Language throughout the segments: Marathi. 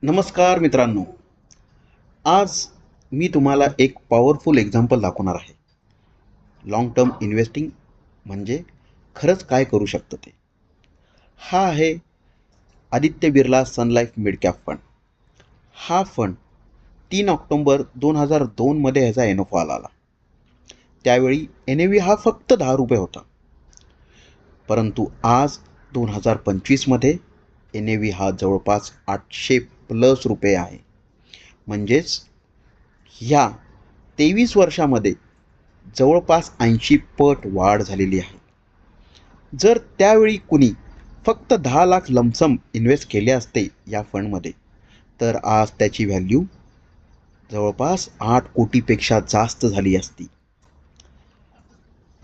नमस्कार मित्रांनो. आज मी तुम्हाला एक पॉवरफुल एक्झाम्पल दाखवणार आहे. लाँग टर्म इन्व्हेस्टिंग म्हणजे खरंच काय करू शकतं ते. हा आहे आदित्य बिर्ला सन लाईफ मिड कॅप फंड. हा फंड 3 ऑक्टोबर 2002 मध्ये ह्याचा एनओफा आला. त्यावेळी NAV हा फक्त 10 रुपये होता. परंतु आज 2025 मध्ये NAV हा जवळपास 800+ रुपये आहे. म्हणजेच ह्या 23 वर्षामध्ये जवळपास 80 पट वाढ झालेली आहे. जर त्यावेळी कुणी फक्त 10 लाख लमसम इन्व्हेस्ट केले असते या फंडमध्ये, तर आज त्याची व्हॅल्यू जवळपास 8 कोटीपेक्षा जास्त झाली असती.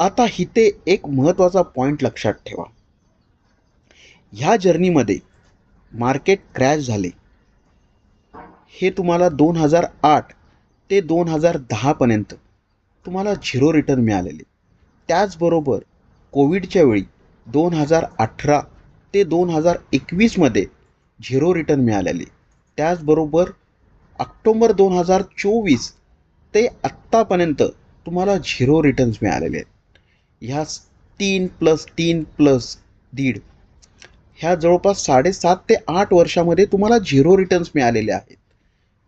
आता इथे एक महत्त्वाचा पॉईंट लक्षात ठेवा. ह्या जर्नीमध्ये मार्केट क्रॅश झाले. हे तुम्हाला 2008 ते 2010 पर्यंत तुम्हाला झिरो रिटर्न मिळालेले. त्याचबरोबर कोविडच्या वेळी 2018 ते 2021 मध्ये झिरो रिटर्न मिळालेले. त्याचबरोबर ऑक्टोबर 2024 ते आत्तापर्यंत तुम्हाला झिरो रिटर्न्स मिळालेले आहेत. ह्या 3+3+1.5 ह्या जवळपास 7.5 ते 8 वर्षामध्ये तुम्हाला झिरो रिटर्न्स मिळालेले आहेत.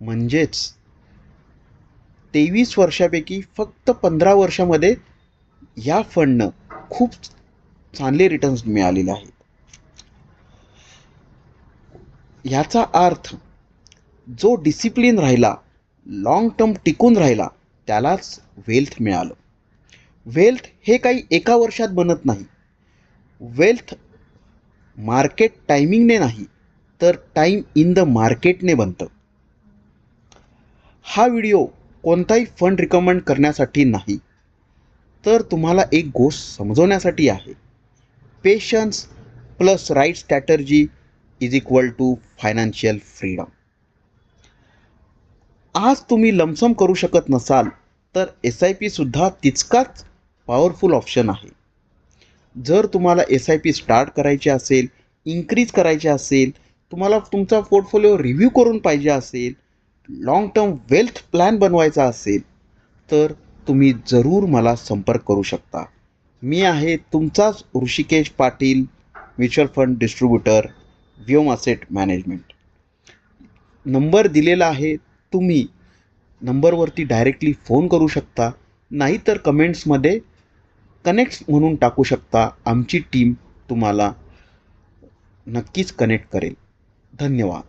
म्हणजेच 23 वर्षापैकी फक्त 15 वर्षामध्ये या फंडनं खूप चांगले रिटर्न्स मिळालेले आहेत. याचा अर्थ जो डिसिप्लिन राहिला, लॉंग टर्म टिकून राहिला, त्यालाच वेल्थ मिळालं. वेल्थ हे काही एका वर्षात बनत नाही. वेल्थ मार्केट टायमिंगने नाही, तर टाईम इन द मार्केटने बनतं. हा व्हिडिओ कोणताही फंड रिकमेंड करण्यासाठी नाही, तर तुम्हाला एक गोष्ट समजवण्यासाठी आहे. Patience plus right strategy is equal to financial freedom. आज तुम्ही लमसम करू शकत नसाल, तर SIP सुद्धा तितकाच पॉवरफुल ऑप्शन आहे. जर तुम्हाला SIP स्टार्ट करायचे असेल, इन्क्रीज करायचे असेल, तुम्हाला तुमचा पोर्टफोलिओ रिव्ह्यू करून पाहिजे असेल, लॉंग टर्म वेल्थ प्लॅन बनवायचा असेल, तर तुम्ही जरूर मला संपर्क करू शकता. मी आहे तुमचाच Rishikesh Patil, mutual fund distributor, Vyom asset management. Number दिलेला आहे. तुम्ही नंबरवरती डायरेक्टली फोन करू शकता, नाहीतर कमेंट्समध्ये कनेक्ट म्हणून टाकू शकता. आमची टीम तुम्हाला नक्कीच कनेक्ट करेल. धन्यवाद.